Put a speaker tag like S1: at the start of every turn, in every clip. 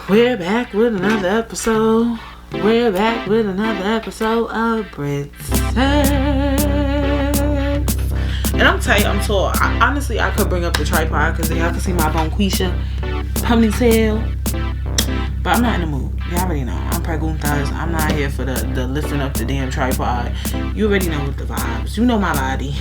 S1: We're back with another episode. We're back with another episode of Britt Says. And I'm telling you, I'm tall. Honestly, I could bring up the tripod because y'all can see my bonquisha ponytail. But I'm not in the mood. Y'all already know. I'm preguntas. I'm not here for the lifting up the damn tripod. You already know what the vibes. You know my body.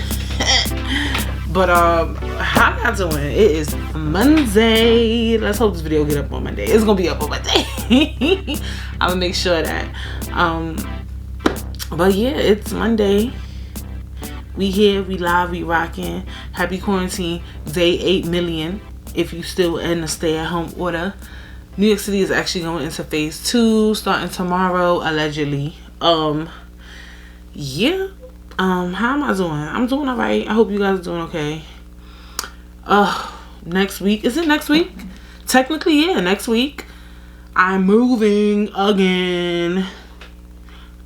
S1: But how y'all doing? It is Monday. Let's hope this video get up on Monday. It's gonna be up on Monday. I'm gonna make sure that. But yeah, it's Monday. We here, we live, we rocking. Happy quarantine day 8 million. If you still in the stay-at-home order. New York City is actually going into phase 2 starting tomorrow, allegedly. Yeah. How am I doing? I'm doing alright. I hope you guys are doing okay. Next week. Is it next week? Technically, yeah, next week. I'm moving again.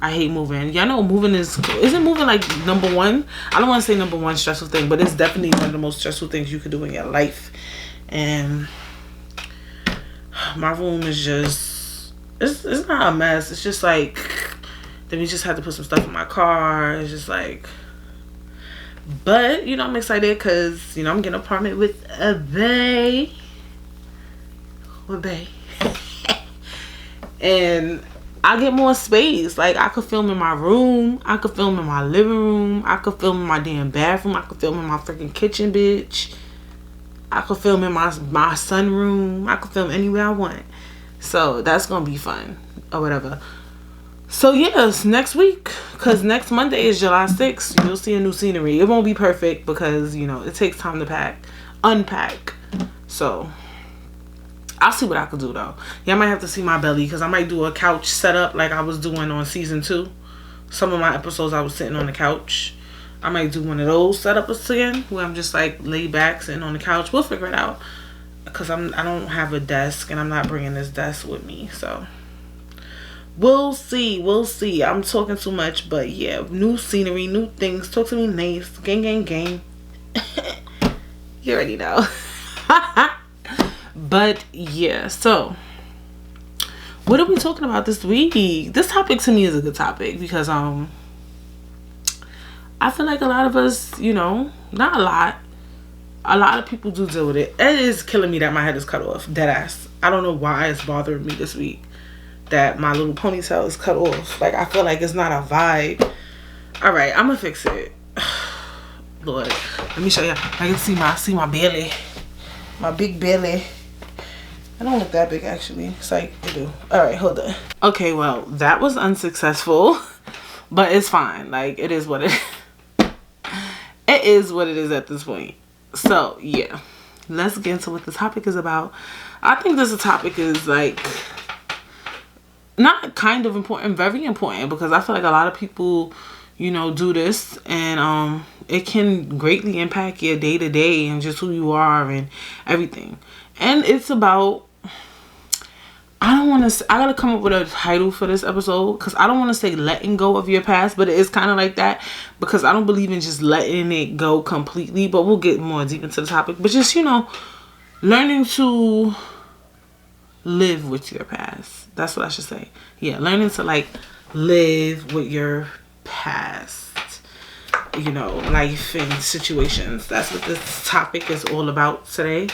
S1: I hate moving. Y'all know moving isn't moving like number one? I don't want to say number one stressful thing, but it's definitely one of the most stressful things you could do in your life. And my room is just, it's not a mess. It's just like, then we just had to put some stuff in my car. It's just like, but, you know, I'm excited because, you know, I'm getting an apartment with a bae. And I get more space. Like, I could film in my room. I could film in my living room. I could film in my damn bathroom. I could film in my freaking kitchen, bitch. I could film in my sunroom. I could film anywhere I want. So, that's going to be fun. Or whatever. So, yes, next week. Because next Monday is July 6th. You'll see a new scenery. It won't be perfect because, you know, it takes time to unpack. So, I'll see what I could do, though. Y'all might have to see my belly because I might do a couch setup like I was doing on season 2. Some of my episodes I was sitting on the couch. I might do one of those setups again where I'm just like laid back sitting on the couch. We'll figure it out because I don't have a desk and I'm not bringing this desk with me. So we'll see. I'm talking too much, but yeah, new scenery, new things. Talk to me nice. Gang. You already know. But yeah, so what are we talking about this week? This topic to me is a good topic because I feel like a lot of us, you know, not a lot of people do deal with it. It is killing me that my head is cut off, dead ass. I don't know why it's bothering me this week that my little ponytail is cut off. Like, I feel like it's not a vibe. All right, I'm gonna fix it. Lord, let me show you. I can see my belly, my big belly. I don't look that big actually. It's like I do. All right, hold on. Okay, well, that was unsuccessful, but it's fine. Like, it is what it is what it is at this point. So yeah, let's get into what the topic is about. I think this topic is like not kind of important, very important, because I feel like a lot of people, you know, do this and it can greatly impact your day to day and just who you are and everything. And it's about, I gotta come up with a title for this episode because I don't want to say letting go of your past, but it is kind of like that because I don't believe in just letting it go completely, but we'll get more deep into the topic. But just, you know, learning to live with your past. That's what I should say. Yeah, learning to like live with your past, you know, life and situations. That's what this topic is all about today.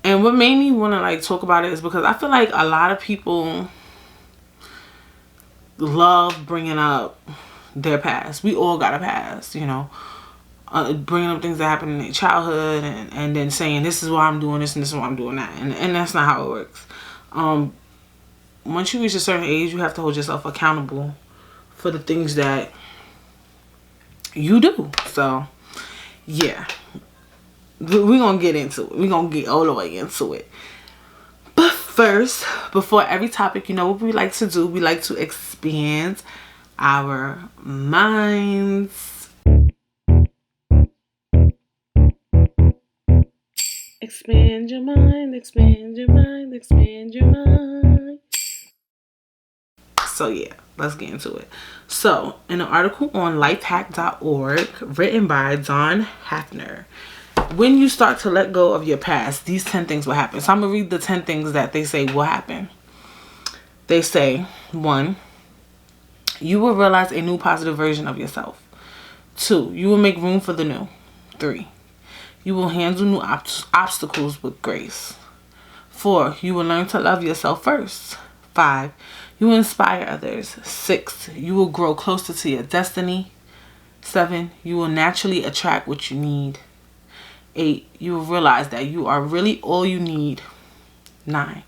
S1: And what made me want to like talk about it is because I feel like a lot of people love bringing up their past. We all got a past, you know, bringing up things that happened in their childhood and then saying this is why I'm doing this and this is why I'm doing that. And that's not how it works. Once you reach a certain age, you have to hold yourself accountable for the things that you do. So yeah. We're going to get into it. We're going to get all the way into it. But first, before every topic, you know what we like to do? We like to expand our minds. Expand your mind, expand your mind, expand your mind. So yeah, let's get into it. So, in an article on lifehack.org written by Don Hafner, when you start to let go of your past, these 10 things will happen. So I'm going to read the 10 things that they say will happen. They say, 1, you will realize a new positive version of yourself. 2, you will make room for the new. 3, you will handle new obstacles with grace. 4, you will learn to love yourself first. 5, you will inspire others. 6, you will grow closer to your destiny. 7, you will naturally attract what you need. 8, you will realize that you are really all you need. 9,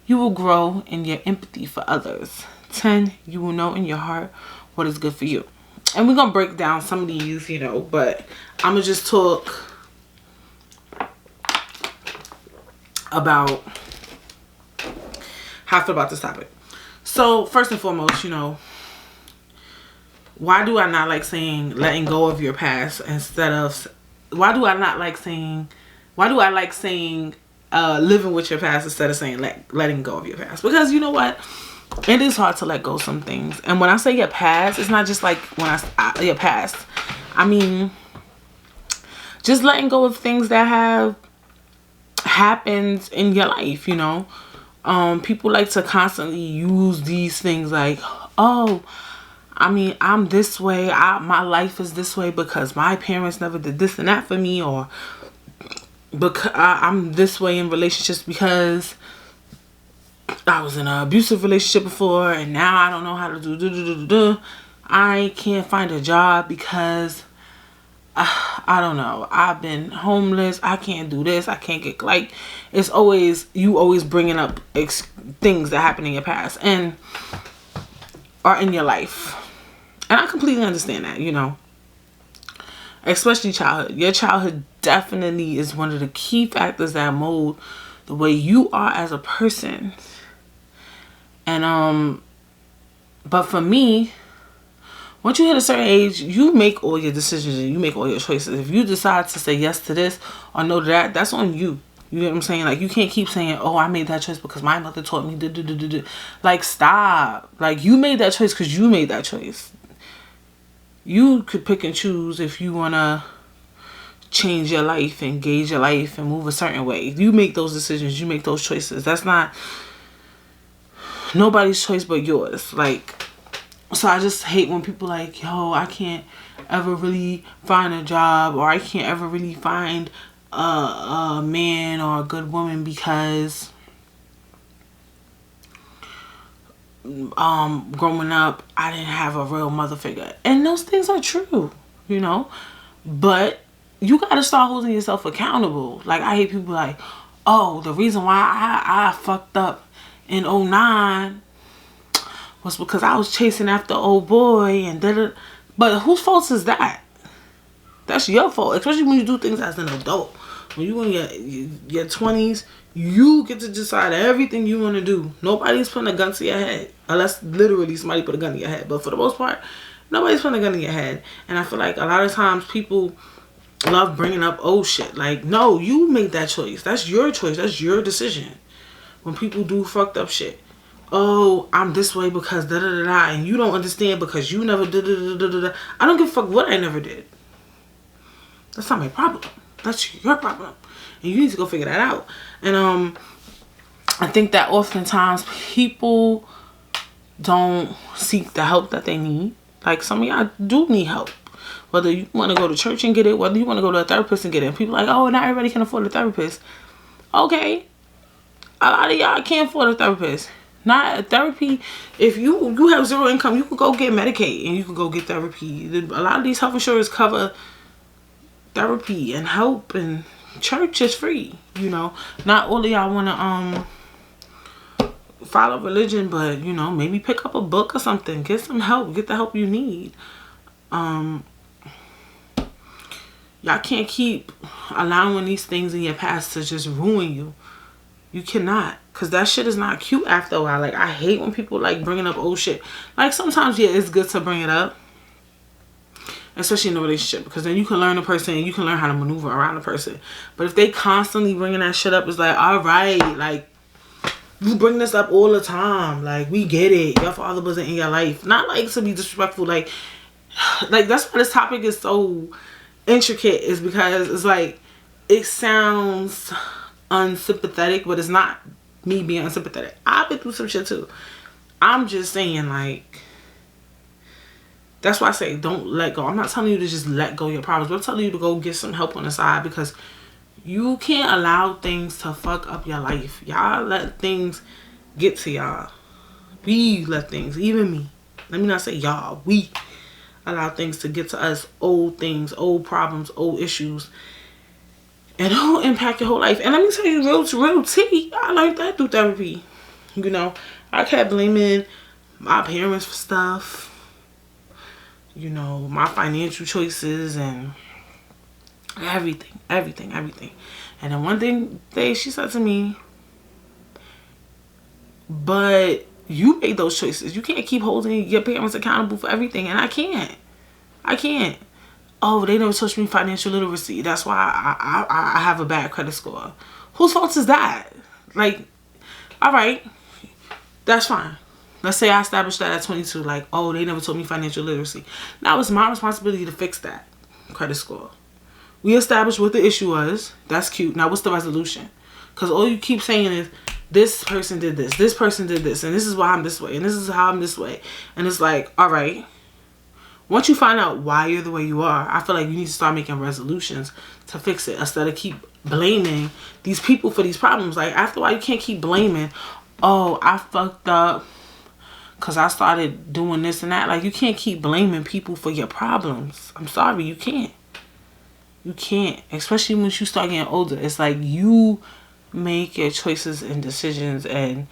S1: you will grow in your empathy for others. 10, you will know in your heart what is good for you. And we're going to break down some of these, you know, but I'm going to just talk about how I feel about this topic. So, first and foremost, you know, why do I not like saying letting go of your past instead of, why do I like saying living with your past instead of saying letting go of your past? Because you know what? It is hard to let go of some things. And when I say your past, it's not just like your past. I mean, just letting go of things that have happened in your life, you know. People like to constantly use these things like, oh, I mean, I'm this way. My life is this way because my parents never did this and that for me, or because I'm this way in relationships because I was in an abusive relationship before and now I don't know how to do. I can't find a job because I don't know. I've been homeless. I can't do this. I can't get, like, it's always, you always bringing up things that happened in your past and are in your life. And I completely understand that, you know, especially childhood. Your childhood definitely is one of the key factors that mold the way you are as a person. And, but for me, once you hit a certain age, you make all your decisions and you make all your choices. If you decide to say yes to this or no to that, that's on you. You know what I'm saying? Like, you can't keep saying, oh, I made that choice because my mother taught me. Like, stop. Like, you made that choice because you made that choice. You could pick and choose if you want to change your life and gauge your life and move a certain way. You make those decisions. You make those choices. That's not nobody's choice but yours. Like, so I just hate when people like, yo, I can't ever really find a job, or I can't ever really find a man or a good woman because growing up I didn't have a real mother figure. And those things are true, you know, but you gotta start holding yourself accountable. Like, I hate people like, oh, the reason why I fucked up in 2009 was because I was chasing after old boy and but whose fault is that? That's your fault, especially when you do things as an adult. When you in your 20s, you get to decide everything you want to do. Nobody's putting a gun to your head, unless literally somebody put a gun to your head. But for the most part, nobody's putting a gun to your head. And I feel like a lot of times people love bringing up old shit. Like, no, you made that choice. That's your choice. That's your decision. When people do fucked up shit, oh, I'm this way because da-da-da-da, and you don't understand because you never da-da-da-da-da. I don't give a fuck what I never did. That's not my problem. That's your problem. And you need to go figure that out. And I think that oftentimes people don't seek the help that they need. Like, some of y'all do need help. Whether you want to go to church and get it, whether you want to go to a therapist and get it. And people are like, oh, not everybody can afford a therapist. Okay. A lot of y'all can't afford a therapist. Not a therapy. If you have zero income, you could go get Medicaid and you could go get therapy. A lot of these health insurers cover therapy and help, and church is free, you know. Not all of y'all want to follow religion, but, you know, maybe pick up a book or something. Get some help. Get the help you need. Y'all can't keep allowing these things in your past to just ruin you. You cannot, because that shit is not cute after a while. Like, I hate when people like bringing up old shit. Like, sometimes, yeah, it's good to bring it up, especially in a relationship, because then you can learn a person and you can learn how to maneuver around a person. But if they constantly bringing that shit up, it's like, all right, like, you bring this up all the time. Like, we get it. Your father wasn't in your life. Not like to be disrespectful. Like that's why this topic is so intricate, is because it's like, it sounds unsympathetic, but it's not me being unsympathetic. I've been through some shit too. I'm just saying, like, that's why I say don't let go. I'm not telling you to just let go of your problems, but I'm telling you to go get some help on the side, because you can't allow things to fuck up your life. Y'all let things get to y'all. We let things, even me. Let me not say y'all. We allow things to get to us. Old things, old problems, old issues. And it'll impact your whole life. And let me tell you, real tea, I learned that through therapy. You know, I kept blaming my parents for stuff. You know, my financial choices and everything. And then one day she said to me, but you made those choices. You can't keep holding your parents accountable for everything. And I can't. Oh, they never taught me financial literacy. That's why I have a bad credit score. Whose fault is that? Like, all right, that's fine. Let's say I established that at 22. Like, oh, they never taught me financial literacy. Now it's my responsibility to fix that credit score. We established what the issue was. That's cute. Now what's the resolution? Because all you keep saying is, this person did this person did this, and this is why I'm this way, and this is how I'm this way. And it's like, all right, once you find out why you're the way you are, I feel like you need to start making resolutions to fix it, instead of keep blaming these people for these problems. Like, after a while, you can't keep blaming, oh, I fucked up because I started doing this and that. Like, you can't keep blaming people for your problems. I'm sorry, you can't. You can't. Especially once you start getting older. It's like you make your choices and decisions, and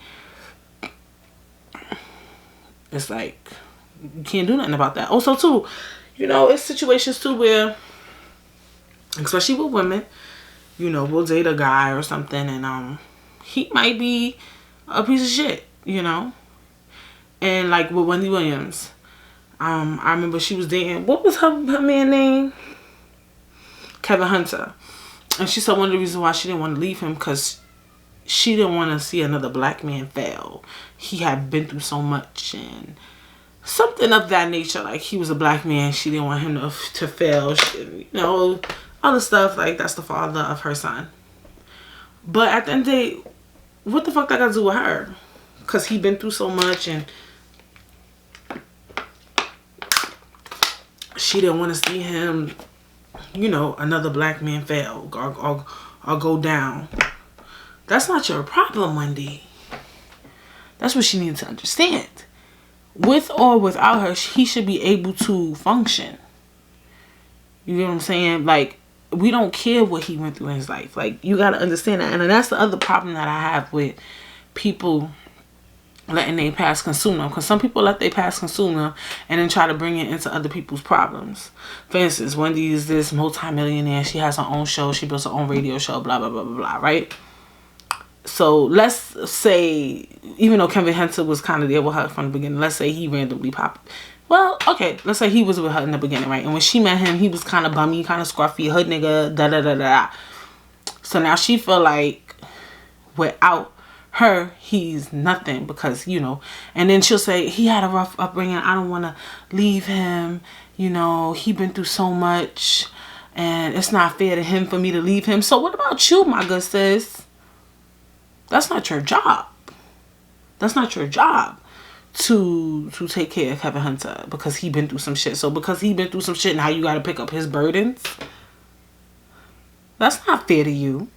S1: it's like you can't do nothing about that. Also too, you know, it's situations too where, especially with women, you know, we'll date a guy or something, and he might be a piece of shit, you know. And like with Wendy Williams, I remember she was dating, what was her man name? Kevin Hunter. And she said one of the reasons why she didn't want to leave him, because she didn't want to see another black man fail. He had been through so much and something of that nature. Like, he was a black man. She didn't want him to fail. You know, other stuff. Like, that's the father of her son. But at the end of the day, what the fuck that got to do with her? Because he been through so much, and she didn't want to see him, you know, another black man fail or go down. That's not your problem, Wendy. That's what she needs to understand. With or without her, he should be able to function. You know what I'm saying? Like, we don't care what he went through in his life. Like, you got to understand that. And that's the other problem that I have with people letting their past consume them. Because some people let their past consume them and then try to bring it into other people's problems. For instance, Wendy is this multimillionaire. She has her own show. She builds her own radio show, blah, blah, blah, blah, blah, right? So let's say, even though Kevin Hunter was kind of there with her from the beginning, let's say he randomly popped. Well, okay, let's say he was with her in the beginning, right? And when she met him, he was kind of bummy, kind of scruffy, hood nigga, da-da-da-da. So now she feel like without her, he's nothing, because, you know, and then she'll say, he had a rough upbringing, I don't want to leave him, you know, he been through so much, and it's not fair to him for me to leave him. So what about you, my good sis? That's not your job. That's not your job to take care of Kevin Hunter, because he been through some shit. So because he been through some shit, now you got to pick up his burdens. That's not fair to you.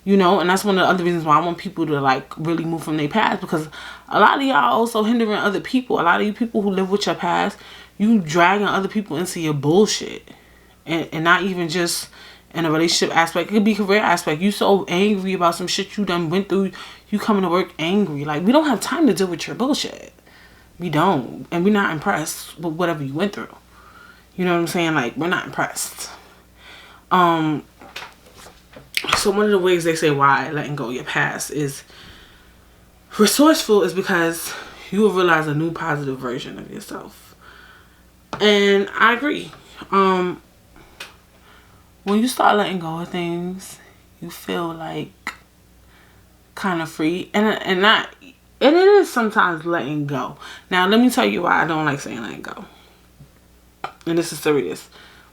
S1: You know, and that's one of the other reasons why I want people to, like, really move from their past, because a lot of y'all also hindering other people. A lot of you people who live with your past, you dragging other people into your bullshit. And not even just in a relationship aspect. It could be career aspect. You so angry about some shit you done went through, you coming to work angry. Like, we don't have time to deal with your bullshit. We don't. And we're not impressed with whatever you went through. You know what I'm saying? Like, we're not impressed. So one of the ways they say why letting go of your past is resourceful is because you will realize a new positive version of yourself. And I agree. When you start letting go of things, you feel like kind of free. And it is sometimes letting go. Now, let me tell you why I don't like saying letting go. And this is serious.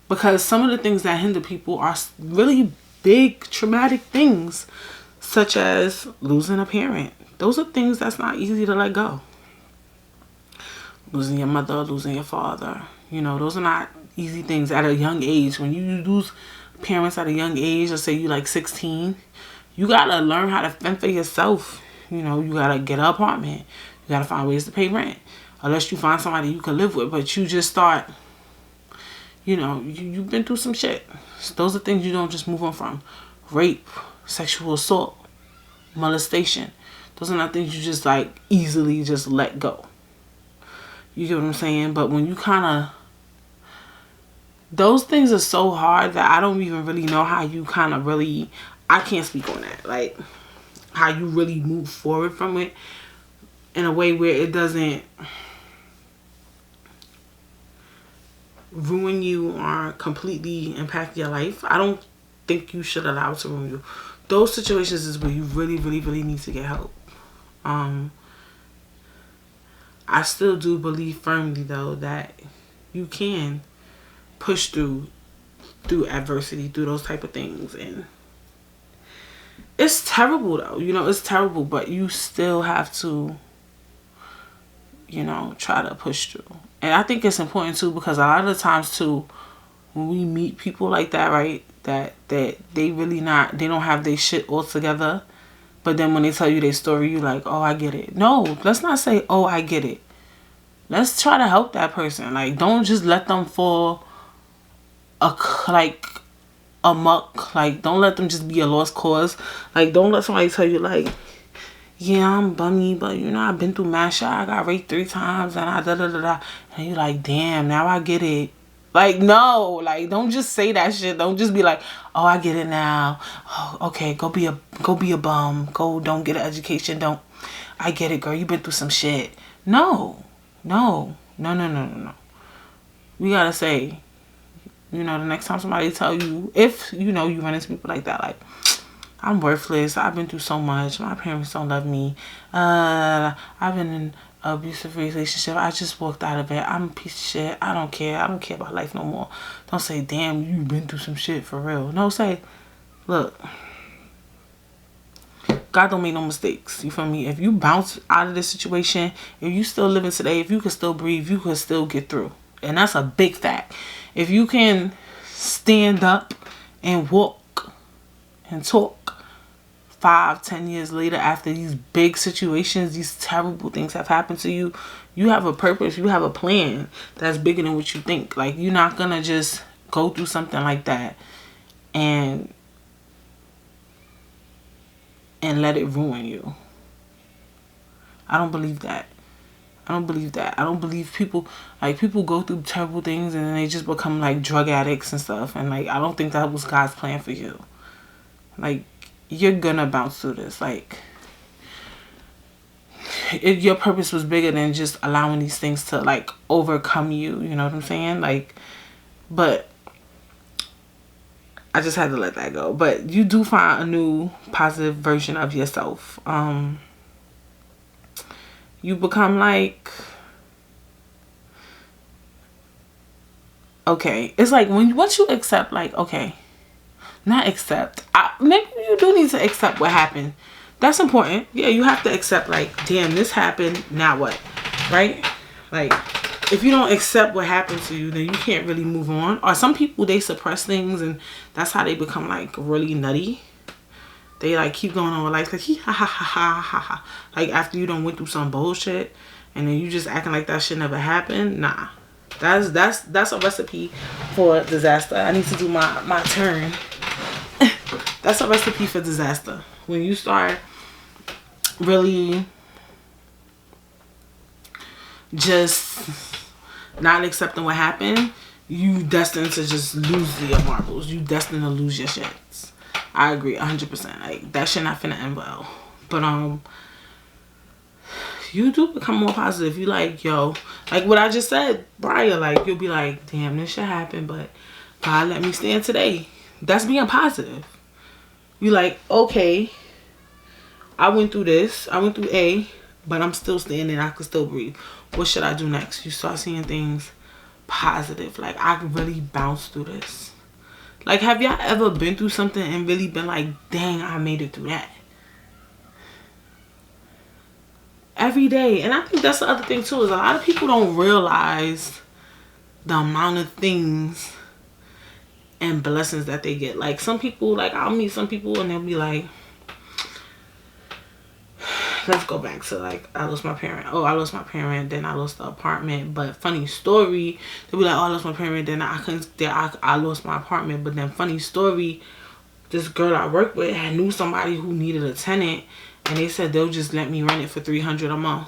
S1: Because some of the things that hinder people are really big traumatic things, such as losing a parent. Those are things that's not easy to let go. Losing your mother, losing your father. You know, those are not easy things at a young age. When you lose parents at a young age, let's say you like 16, you gotta learn how to fend for yourself. You know, you gotta get an apartment. You gotta find ways to pay rent. Unless you find somebody you can live with, but you just start, you know, you've been through some shit. Those are things you don't just move on from. Rape, sexual assault, molestation. Those are not things you just like easily just let go. You get what I'm saying? But when you kind of, those things are so hard that I don't even really know how you kind of really, I can't speak on that. Like, how you really move forward from it in a way where it doesn't ruin you or completely impact your life. I don't think you should allow it to ruin you. Those situations is where you really, really, really need to get help. I still do believe firmly though that you can push through adversity, through those type of things, and it's terrible though. You know, it's terrible, but you still have to, you know, try to push through. And I think it's important too, because a lot of the times too, when we meet people like that, right, that they really not, they don't have their shit all together, but then when they tell you their story, you like, oh, I get it. No, let's not say, oh, I get it. Let's try to help that person. Like, don't just let them fall amok. Like, don't let them just be a lost cause. Like, don't let somebody tell you like, yeah, I'm bummy, but you know, I've been through mad shit. I got raped 3 times and I da-da-da-da. And you're like, damn, now I get it. Like, no, like, don't just say that shit. Don't just be like, oh, I get it now. Oh, okay, go be a bum. Go, don't get an education. Don't, I get it, girl. You've been through some shit. No. We gotta say, you know, the next time somebody tell you, if, you know, you run into people like that, like, I'm worthless. I've been through so much. My parents don't love me. I've been in an abusive relationship. I just walked out of it. I'm a piece of shit. I don't care. I don't care about life no more. Don't say, damn, you've been through some shit for real. No, say, look, God don't make no mistakes. You feel me? If you bounce out of this situation, if you still living today, if you can still breathe, you can still get through. And that's a big fact. If you can stand up and walk and talk 5-10 years later after these big situations, these terrible things have happened to you, you have a purpose, you have a plan that's bigger than what you think. Like, you're not gonna just go through something like that and let it ruin you. I don't believe that. I don't believe people go through terrible things and then they just become like drug addicts and stuff. And like, I don't think that was God's plan for you. Like, you're gonna bounce through this. Like, your purpose was bigger than just allowing these things to like overcome you. You know what I'm saying? Like, but I just had to let that go. But you do find a new positive version of yourself. You become like, okay, it's like once you accept, like, okay, not accept, maybe you do need to accept what happened. That's important. Yeah, you have to accept, like, damn, this happened, now what, right? Like, if you don't accept what happened to you, then you can't really move on. Or some people, they suppress things and that's how they become like really nutty. They like keep going on with life like ha ha ha ha ha ha. Like, after you done went through some bullshit and then you just acting like that shit never happened. Nah. That's a recipe for disaster. I need to do my turn. That's a recipe for disaster. When you start really just not accepting what happened, you destined to just lose your marbles. You destined to lose your shits. I agree 100%. Like, that shit not finna end well. But you do become more positive. You like, yo, like what I just said prior, like, you'll be like, damn, this shit happened, but God let me stand today. That's being positive. You like, okay, I went through this, I went through A, but I'm still standing, I can still breathe. What should I do next? You start seeing things positive. Like, I can really bounce through this. Like, have y'all ever been through something and really been like, dang, I made it through that? Every day. And I think that's the other thing too, is a lot of people don't realize the amount of things and blessings that they get. Like, some people, like, I'll meet some people and they'll be like, let's go back to, like, I lost my parent. Oh, I lost my parent, then I lost the apartment. But funny story, they'll be like, oh, I lost my parent, then I lost my apartment. But then funny story, this girl I worked with had knew somebody who needed a tenant, and they said they'll just let me rent it for $300 a month.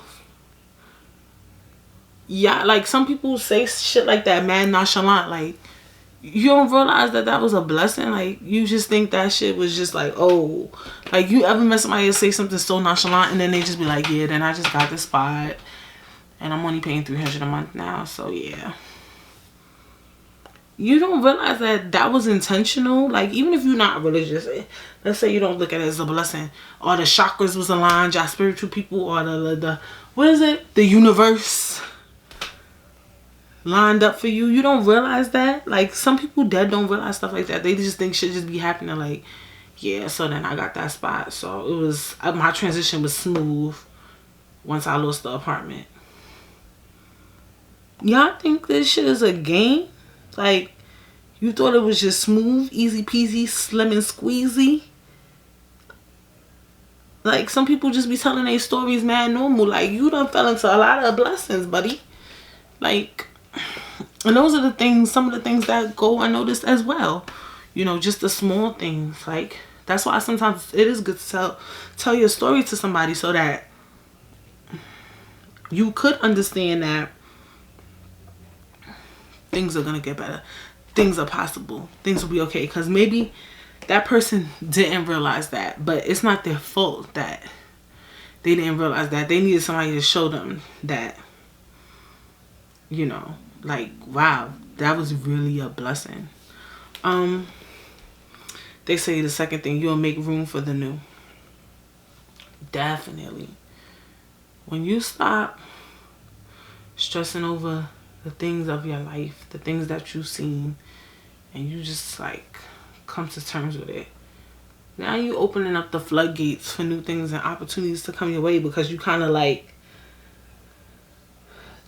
S1: Yeah, like, some people say shit like that mad nonchalant. Like, you don't realize that that was a blessing. Like, you just think that shit was just like, oh, like, you ever met somebody that say something so nonchalant and then they just be like, yeah, then I just got this spot and I'm only paying $300 a month now, so yeah. You don't realize that that was intentional. Like, even if you're not religious, let's say you don't look at it as a blessing, or the chakras was aligned, y'all spiritual people, or the what is it, the universe lined up for you. You don't realize that. Like, some people dead don't realize stuff like that. They just think shit just be happening. Like, yeah, so then I got that spot, so it was, my transition was smooth once I lost the apartment. Y'all think this shit is a game? Like, you thought it was just smooth, easy peasy, slim and squeezy? Like, some people just be telling their stories mad normal. Like, you done fell into a lot of blessings, buddy. Like, and those are the things, some of the things that go unnoticed as well. You know, just the small things. Like, that's why sometimes it is good to tell your story to somebody, so that you could understand that things are gonna get better. Things are possible. Things will be okay. Because maybe that person didn't realize that. But it's not their fault that they didn't realize that. They needed somebody to show them that, you know, like, wow, that was really a blessing. They say the second thing, you'll make room for the new. Definitely. When you stop stressing over the things of your life, the things that you've seen, and you just, like, come to terms with it, now you opening up the floodgates for new things and opportunities to come your way, because you kind of, like,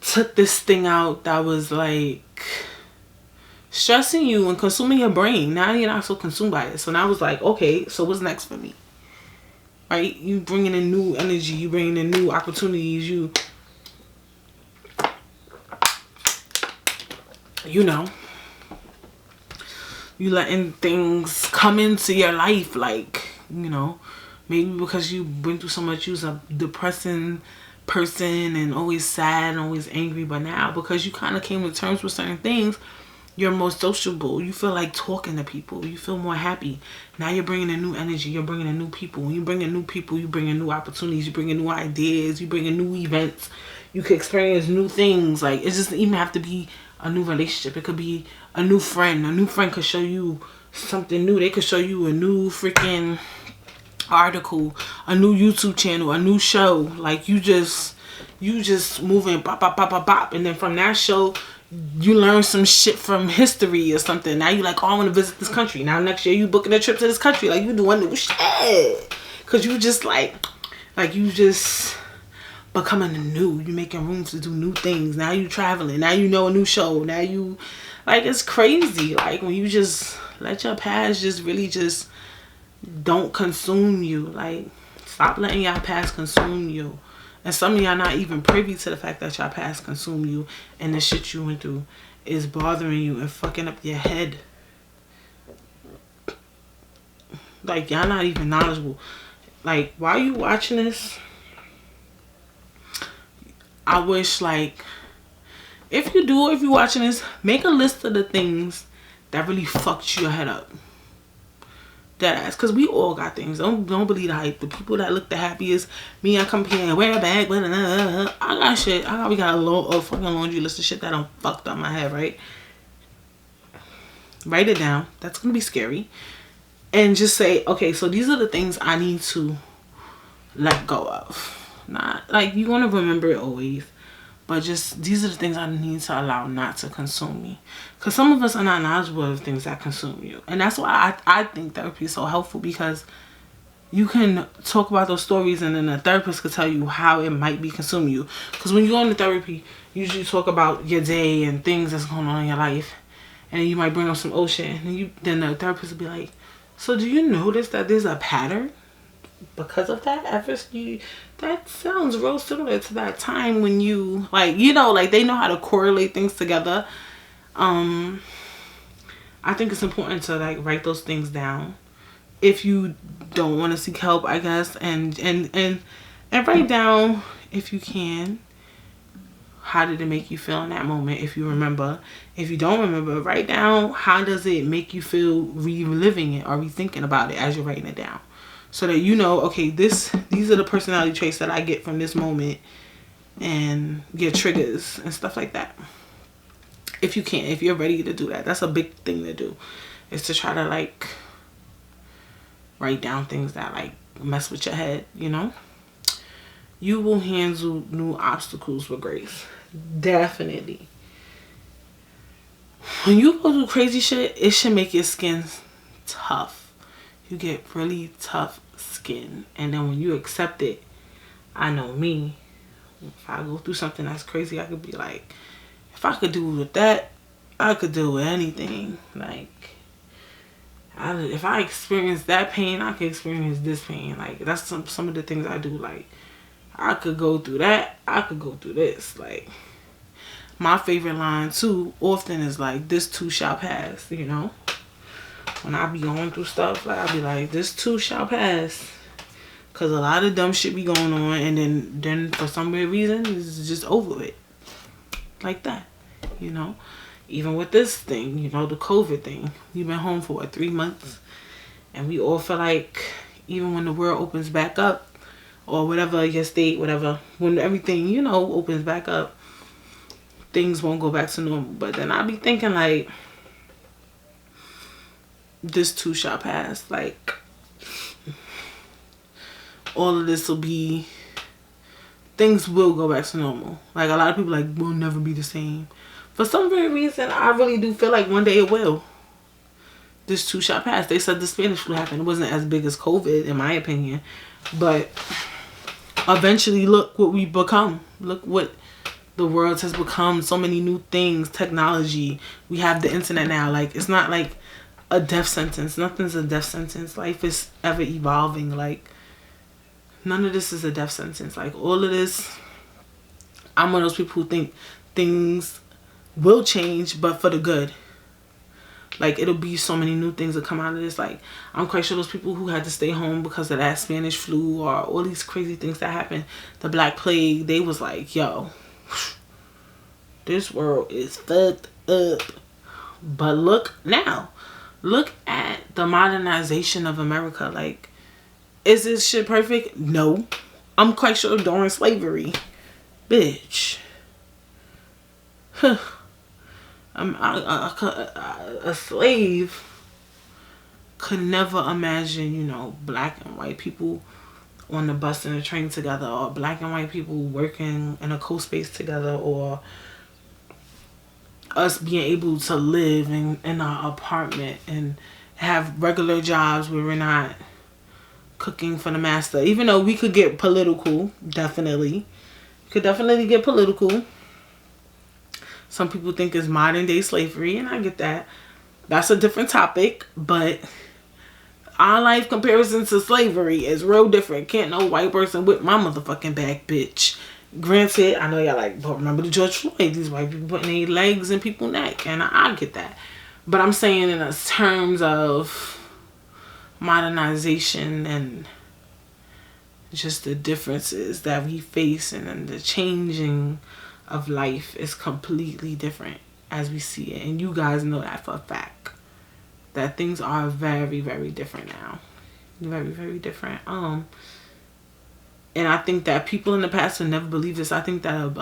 S1: took this thing out that was, like, stressing you and consuming your brain. Now you're not so consumed by it. So now it's like, okay, so what's next for me? Right? You bringing in new energy. You bringing in new opportunities. You know, you letting things come into your life. Like, you know, maybe because you've been through so much, you was a depressing person and always sad and always angry. But now, because you kind of came to terms with certain things, you're more sociable. You feel like talking to people. You feel more happy. Now you're bringing in new energy. You're bringing in new people. When you bring in new people, you bring in new opportunities. You bring in new ideas. You bring in new events. You can experience new things. Like, it doesn't even have to be a new relationship. It could be a new friend. A new friend could show you something new. They could show you a new freaking article, a new YouTube channel, a new show. Like, you just moving bop, bop, bop, bop, bop. And then from that show, you learn some shit from history or something. Now you like, oh, I want to visit this country. Now next year you booking a trip to this country. Like, you doing new shit. Because you just like you just becoming new. You making room to do new things. Now you traveling. Now you know a new show. Now you, like, it's crazy. Like, when you just let your past just really just don't consume you. Like, stop letting your past consume you. And some of y'all not even privy to the fact that y'all past consume you, and the shit you went through is bothering you and fucking up your head. Like, y'all not even knowledgeable. Like, while you watching this, I wish, like, if you're watching this, make a list of the things that really fucked your head up. Deadass, because we all got things. Don't believe the hype. The people that look the happiest, me, I come here and wear a bag. I got shit. We got a fucking laundry list of shit that done fucked up my head, right? Write it down. That's gonna be scary. And just say, okay, so these are the things I need to let go of. Not like you want to remember it always, But just, these are the things I need to allow not to consume me. Because some of us are not knowledgeable of things that consume you. And that's why I think therapy is so helpful, because you can talk about those stories and then a therapist could tell you how it might be consuming you. Because when you go into therapy, you usually talk about your day and things that's going on in your life. And you might bring up some old shit. And then the therapist will be like, so do you notice that there's a pattern because of that? That sounds real similar to that time when you, like, you know, like they know how to correlate things together. I think it's important to like write those things down if you don't want to seek help, I guess, and write down, if you can, how did it make you feel in that moment, if you remember. If you don't remember, write down how does it make you feel reliving it or rethinking about it as you're writing it down, so that you know, okay, these are the personality traits that I get from this moment, and get triggers and stuff like that. If you can, if you're ready to do that, that's a big thing to do, is to try to like write down things that like mess with your head, you know. You will handle new obstacles with grace. Definitely. When you go through crazy shit, it should make your skin tough. You get really tough skin. And then when you accept it, I know me, if I go through something that's crazy, I could be like, if I could do with that, I could do with anything. Like, if I experience that pain, I could experience this pain. Like, that's some of the things I do. Like, I could go through that, I could go through this. Like, my favorite line too often is like, this too shall pass, you know. When I be going through stuff, like, I be like, this too shall pass. Because a lot of dumb shit be going on, and then for some weird reason, it's just over with. Like that, you know. Even with this thing, you know, the COVID thing. We've been home for, what, 3 months? And we all feel like, even when the world opens back up, or whatever, your state, whatever, when everything, you know, opens back up, things won't go back to normal. But then I be thinking, like, this too shall pass. Like, all of this will be, things will go back to normal. Like, a lot of people like, we'll never be the same. For some weird reason, I really do feel like one day it will. This too shall pass. They said the Spanish flu happened. It wasn't as big as COVID, in my opinion. But eventually, look what we've become. Look what the world has become. So many new things, technology. We have the internet now. Like, it's not like a death sentence. Nothing's a death sentence. Life is ever evolving. Like, none of this is a death sentence. Like, all of this, I'm one of those people who think things will change, but for the good. Like, it'll be so many new things that come out of this. Like, I'm quite sure those people who had to stay home because of that Spanish flu or all these crazy things that happened, the Black Plague, they was like, yo, this world is fucked up. But look now. Look at the modernization of America. Like, is this shit perfect? No. I'm quite sure during slavery, bitch. A slave could never imagine, you know, black and white people on the bus and the train together, or black and white people working in a co-space together, or us being able to live in an apartment and have regular jobs where we're not cooking for the master. Even though we could get political, definitely. Could definitely get political. Some people think it's modern day slavery, and I get that. That's a different topic, but our life comparison to slavery is real different. Can't no white person whip my motherfucking back, bitch. Granted, I know y'all like, but remember the George Floyd, these white people putting their legs in people's neck, and I get that. But I'm saying in terms of modernization and just the differences that we face, and the changing of life is completely different as we see it. And you guys know that for a fact, that things are very, very different now. Very, very different. And I think that people in the past would never believe this. I think that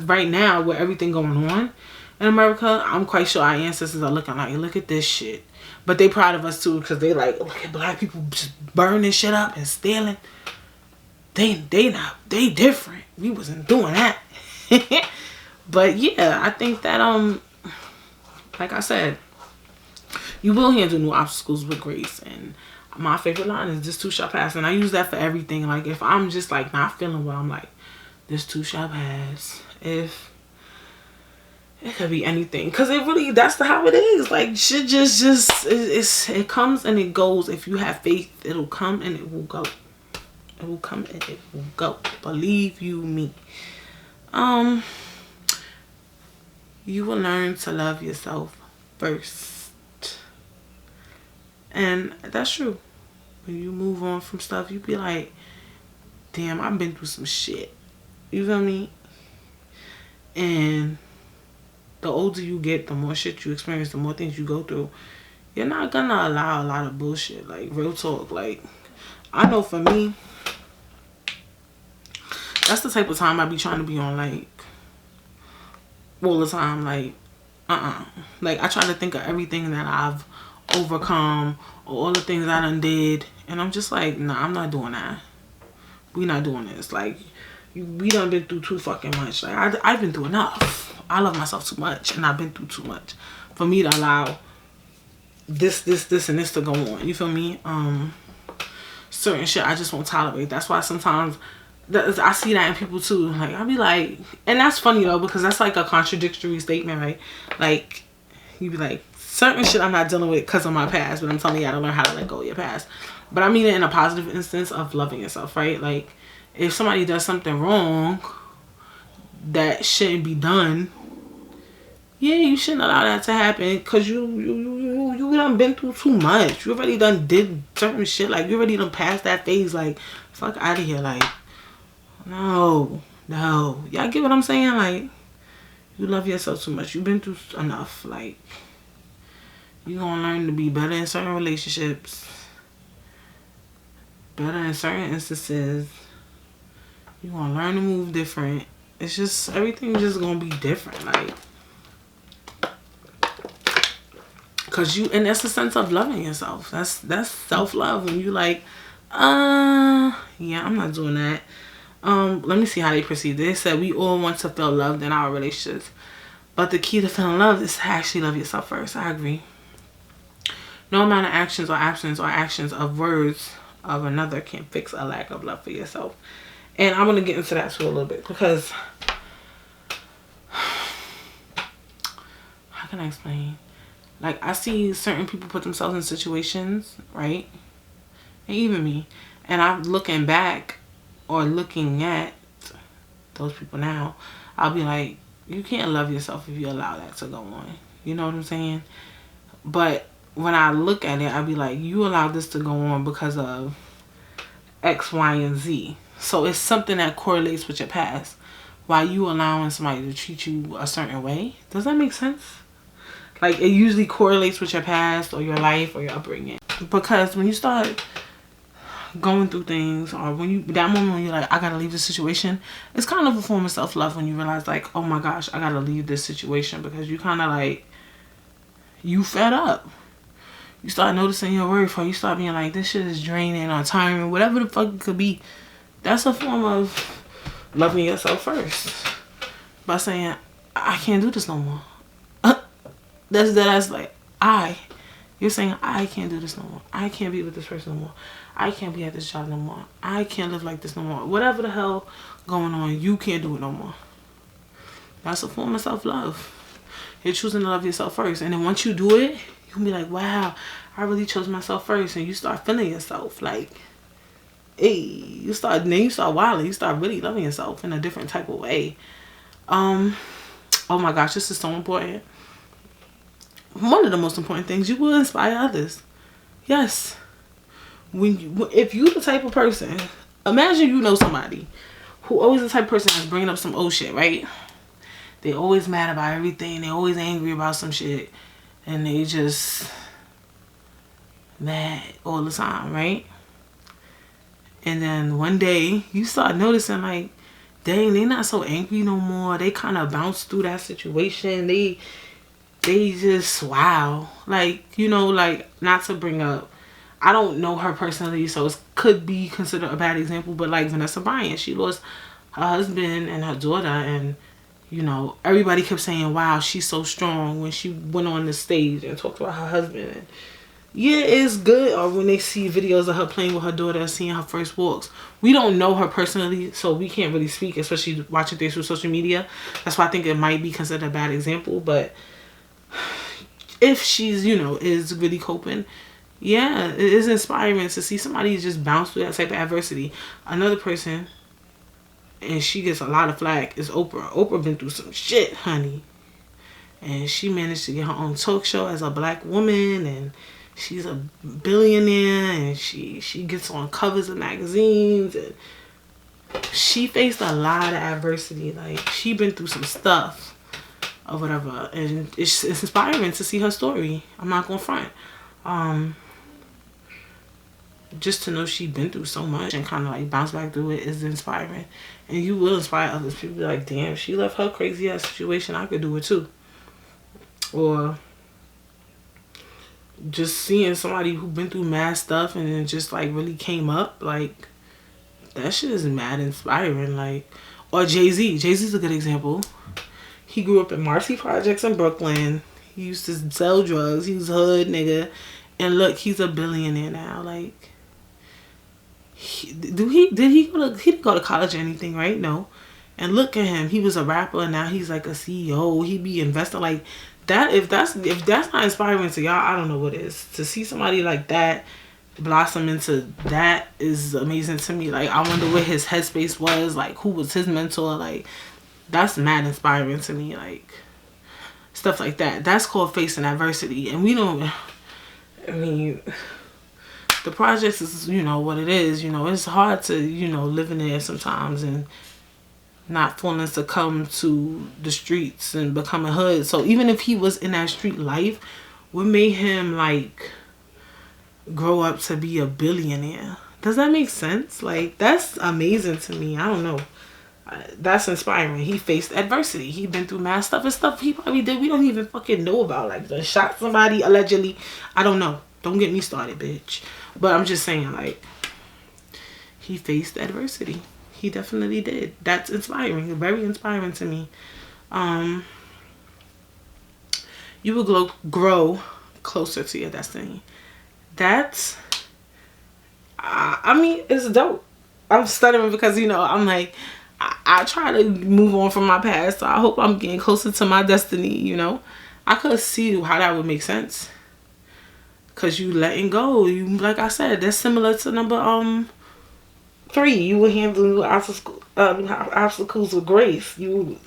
S1: right now, with everything going on in America, I'm quite sure our ancestors are looking like, look at this shit. But they proud of us too, because they like, look at black people just burning shit up and stealing. They different. We wasn't doing that. But yeah, I think that like I said, you will handle new obstacles with grace. And my favorite line is, this too shall pass. And I use that for everything. Like if I'm just like not feeling well, I'm like, this too shall pass. If it could be anything, because it really, that's how it is. Like shit it comes and it goes. If you have faith, it'll come and it will go. It will come and it will go. Believe you me. You will learn to love yourself first. And that's true. When you move on from stuff, you be like, damn, I've been through some shit. You feel me? And the older you get, the more shit you experience, the more things you go through. You're not gonna allow a lot of bullshit. Like, real talk. Like, I know for me, that's the type of time I be trying to be on, like, all the time. Like, like, I try to think of everything that I've overcome, or all the things I done did, and I'm just like, nah, I'm not doing that. We not doing this. Like, we done been through too fucking much. Like, I've been through enough. I love myself too much, and I've been through too much for me to allow this, and this to go on. You feel me? Certain shit I just won't tolerate. That's why sometimes I see that in people too. Like, I be like, and that's funny though, because that's like a contradictory statement, right? Like, you be like, certain shit I'm not dealing with because of my past, but I'm telling you how to learn how to let go of your past. But I mean it in a positive instance of loving yourself, right? Like, if somebody does something wrong that shouldn't be done, yeah, you shouldn't allow that to happen, because you done been through too much. You already done did certain shit. Like, you already done passed that phase. Like, fuck out of here. Like, no. Y'all get what I'm saying? Like, you love yourself too much. You've been through enough. Like, you gonna learn to be better in certain relationships, better in certain instances. You gonna learn to move different. It's just, everything's just gonna be different. Like, cause and that's the sense of loving yourself. That's self-love. When you like, yeah, I'm not doing that. Let me see how they proceed. They said, we all want to feel loved in our relationships, but the key to feeling loved is to actually love yourself first. I agree. No amount of actions or absence or actions of words of another can fix a lack of love for yourself. And I'm going to get into that too a little bit, because how can I explain? Like, I see certain people put themselves in situations, right? And even me. And I'm looking back or looking at those people now, I'll be like, you can't love yourself if you allow that to go on. You know what I'm saying? But when I look at it, I'll be like, you allowed this to go on because of X, Y, and Z. So it's something that correlates with your past. Why you allowing somebody to treat you a certain way? Does that make sense? Like, it usually correlates with your past or your life or your upbringing. Because when you start going through things, or when you, that moment when you're like, I gotta leave this situation, it's kind of a form of self-love when you realize, like, oh my gosh, I gotta leave this situation, because you kind of like, you fed up. You start noticing your worth, or you start being like, this shit is draining or tiring, whatever the fuck it could be. That's a form of loving yourself first, by saying, I can't do this no more. That's like, you're saying, I can't do this no more. I can't be with this person no more. I can't be at this job no more. I can't live like this no more. Whatever the hell going on, you can't do it no more. That's a form of self-love. You're choosing to love yourself first. And then once you do it, you can be like, wow, I really chose myself first. And you start feeling yourself. Like, hey, you start wilding. You start really loving yourself in a different type of way. Oh my gosh, this is so important. One of the most important things, you will inspire others. Yes. If you the type of person, imagine you know somebody who always the type of person that's bringing up some old shit, right? They always mad about everything. They always angry about some shit. And they just mad all the time, right? And then one day you start noticing, like, dang, they not so angry no more. They kind of bounce through that situation. They just, wow. Like, you know, like, not to bring up, I don't know her personally, so it could be considered a bad example, but like Vanessa Bryant, she lost her husband and her daughter, and You know, everybody kept saying, wow, she's so strong, when she went on the stage and talked about her husband. And yeah, it's good. Or when they see videos of her playing with her daughter, seeing her first walks. We don't know her personally, so we can't really speak, especially watching things through social media. That's why I think it might be considered a bad example. But if she's, you know, is really coping, yeah, it is inspiring to see somebody just bounce through that type of adversity. Another person, and she gets a lot of flack, is Oprah. Oprah been through some shit, honey. And she managed to get her own talk show as a black woman, and she's a billionaire, and she gets on covers of magazines, and she faced a lot of adversity. Like, she been through some stuff or whatever, and it's inspiring to see her story. I'm not gonna front. Just to know she been through so much and kind of like bounce back through it is inspiring. And you will inspire others. People be like, damn, she left her crazy ass situation, I could do it too. Or just seeing somebody who been through mad stuff and then just like really came up, like, that shit is mad inspiring. Like, or Jay-Z. Jay-Z's a good example. He grew up in Marcy Projects in Brooklyn. He used to sell drugs. He was a hood nigga. And look, he's a billionaire now. Like, he didn't go to college or anything, right? No. And look at him. He was a rapper, and now he's like a CEO. He be investing like that. If that's not inspiring to y'all, I don't know what is. To see somebody like that blossom into that is amazing to me. Like, I wonder what his headspace was. Like, who was his mentor? Like, that's mad inspiring to me. Like, stuff like that. That's called facing adversity. And we don't, I mean, the projects is, you know, what it is. You know, it's hard to, you know, live in there sometimes and not falling succumb to the streets and become a hood. So even if he was in that street life, what made him, like, grow up to be a billionaire? Does that make sense? Like, that's amazing to me. I don't know. That's inspiring. He faced adversity. He been through mad stuff and stuff he probably did we don't even fucking know about. Like, they shot somebody allegedly. I don't know. Don't get me started, bitch. But I'm just saying, like, he faced adversity. He definitely did. That's inspiring. Very inspiring to me. You will grow closer to your destiny. That's, I mean, it's dope. I'm stuttering because, you know, I'm like, I try to move on from my past. So I hope I'm getting closer to my destiny, you know. I could see how that would make sense. Because you letting go. You, like I said, that's similar to number 3. You will handle obstacles with grace. You're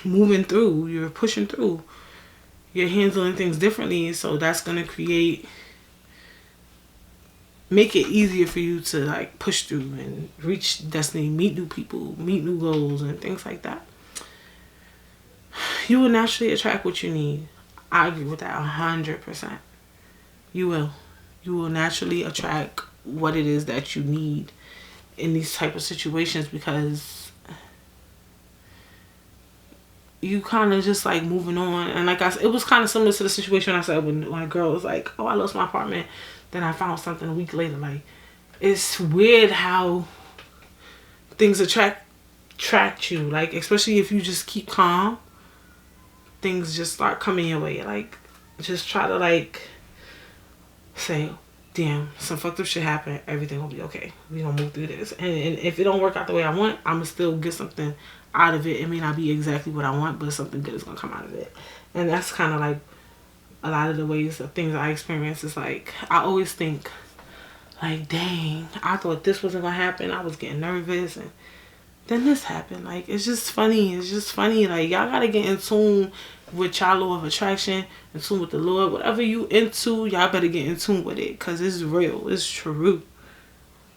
S1: moving through. You're pushing through. You're handling things differently. So that's going to make it easier for you to, like, push through and reach destiny, meet new people, meet new goals and things like that. You will naturally attract what you need. I agree with that 100%. You will. You will naturally attract what it is that you need in these type of situations, because you kind of just like moving on. And like I said, it was kind of similar to the situation I said when a girl was like, oh, I lost my apartment, then I found something a week later. Like, it's weird how things attract you. Like, especially if you just keep calm, things just start coming your way. Like, just try to, like, say, damn, some fucked up shit happened, everything will be okay. We gonna move through this. And if it don't work out the way I want, I'm gonna still get something out of it. It may not be exactly what I want, but something good is gonna come out of it. And that's kind of like a lot of the ways of things I experience. Is like, I always think, like, dang, I thought this wasn't gonna happen. I was getting nervous, and then this happened. Like, it's just funny. It's just funny. Like, y'all gotta get in tune with y'all law of attraction, in tune with the Lord. Whatever you into, y'all better get in tune with it, because it's real. It's true.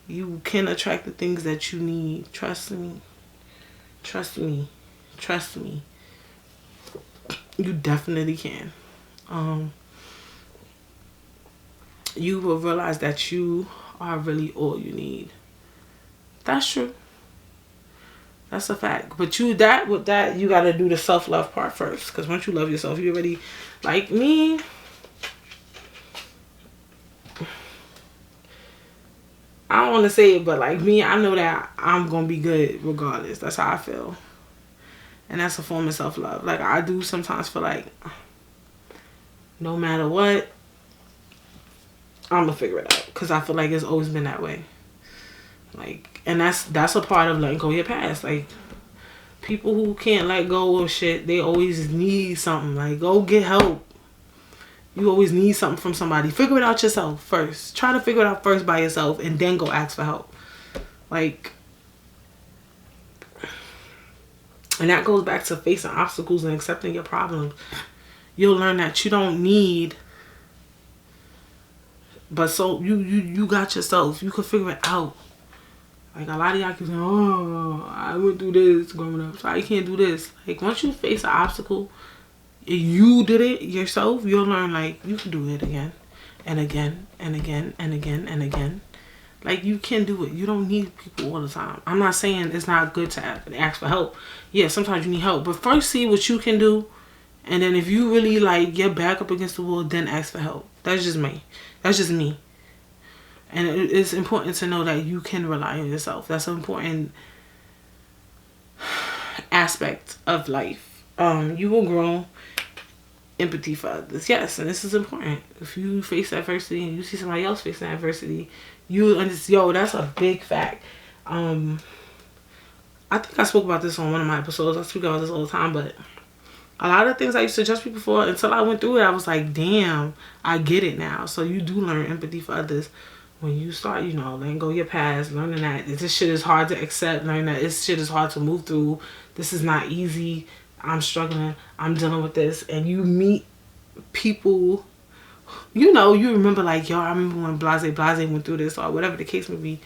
S1: You can attract the things that you need. Trust me. Trust me. Trust me. You definitely can. You will realize that you are really all you need. That's true. That's a fact. But you gotta do the self-love part first. Because once you love yourself, you already, like me, I don't want to say it, but like me, I know that I'm gonna be good regardless. That's how I feel, and that's a form of self-love. Like I do sometimes feel like no matter what, I'm gonna figure it out, because I feel like it's always been that way. Like, and that's a part of letting go of your past. Like, people who can't let go of shit, they always need something. Like, go get help. You always need something from somebody. Figure it out yourself first. Try to figure it out first by yourself, and then go ask for help. Like, and that goes back to facing obstacles and accepting your problems. You'll learn that you don't need, but so you got yourself. You can figure it out. Like, a lot of y'all keep saying, oh, I went through this growing up, so I can't do this. Like, once you face an obstacle, you did it yourself, you'll learn, like, you can do it again and again and again and again and again. Like, you can do it. You don't need people all the time. I'm not saying it's not good to ask for help. Yeah, sometimes you need help. But first see what you can do. And then if you really, like, get back up against the wall, then ask for help. That's just me. That's just me. And it's important to know that you can rely on yourself. That's an important aspect of life. You will grow empathy for others. Yes, and this is important. If you face adversity and you see somebody else facing adversity, you understand. Yo, that's a big fact. I think I spoke about this on one of my episodes. I speak about this all the time, but a lot of things I used to judge people for, until I went through it, I was like, damn, I get it now. So you do learn empathy for others when you start, you know, letting go of your past, learning that this shit is hard to accept, learning that this shit is hard to move through. This is not easy. I'm struggling. I'm dealing with this. And you meet people, you know, you remember, like, yo, I remember when Blase went through this, or whatever the case may be.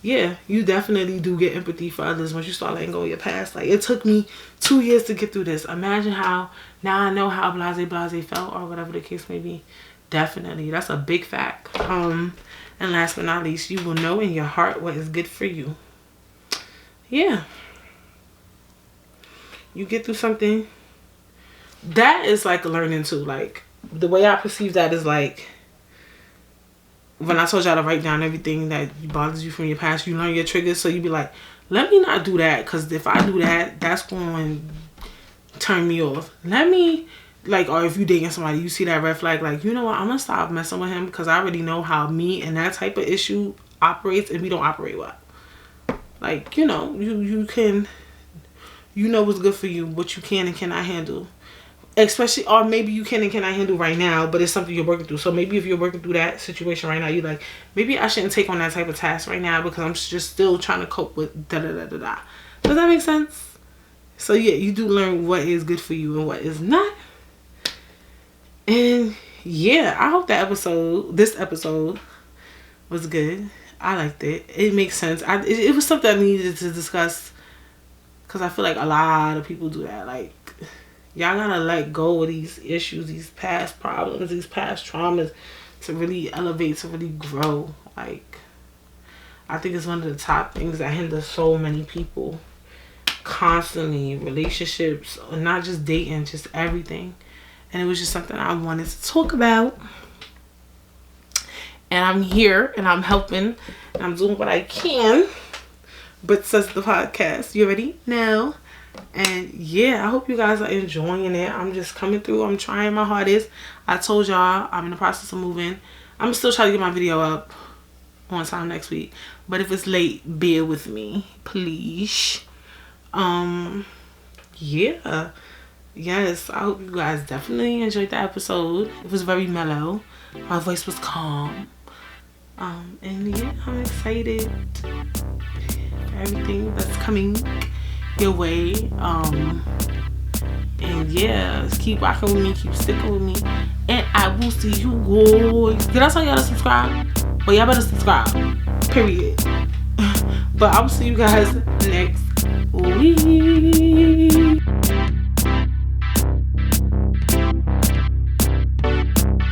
S1: Yeah, you definitely do get empathy for others once you start letting go of your past. Like, it took me 2 years to get through this. Imagine how, now I know how Blase felt, or whatever the case may be. Definitely. That's a big fact. And last but not least, you will know in your heart what is good for you. Yeah. You get through something. That is like learning too. Like, the way I perceive that is like, when I told y'all to write down everything that bothers you from your past, you learn your triggers. So you be like, let me not do that, because if I do that, that's going to turn me off. Let me, like, or if you dating somebody, you see that red flag, like, you know what, I'm going to stop messing with him, because I already know how me and that type of issue operates, and we don't operate well. Like, you know, you can, you know what's good for you, what you can and cannot handle. Especially, or maybe you can and cannot handle right now, but it's something you're working through. So maybe if you're working through that situation right now, you're like, maybe I shouldn't take on that type of task right now, because I'm just still trying to cope with da-da-da-da-da. Does that make sense? So yeah, you do learn what is good for you and what is not. And yeah, I hope this episode was good. I liked it. It makes sense. It was something I needed to discuss, because I feel like a lot of people do that. Like, y'all gotta let go of these issues, these past problems, these past traumas, to really elevate, to really grow. Like, I think it's one of the top things that hinder so many people constantly. Relationships, not just dating, just everything. And it was just something I wanted to talk about. And I'm here, and I'm helping, and I'm doing what I can. Britt Says the podcast. You already know. And yeah, I hope you guys are enjoying it. I'm just coming through. I'm trying my hardest. I told y'all I'm in the process of moving. I'm still trying to get my video up on time next week. But if it's late, bear with me, please. Yeah. Yes, I hope you guys definitely enjoyed the episode. It was very mellow. My voice was calm. And yeah, I'm excited for everything that's coming your way. And yeah, just keep rocking with me, keep sticking with me, and I will see you guys. Did I tell y'all to subscribe? Well, y'all better subscribe, period. But I will see you guys next week.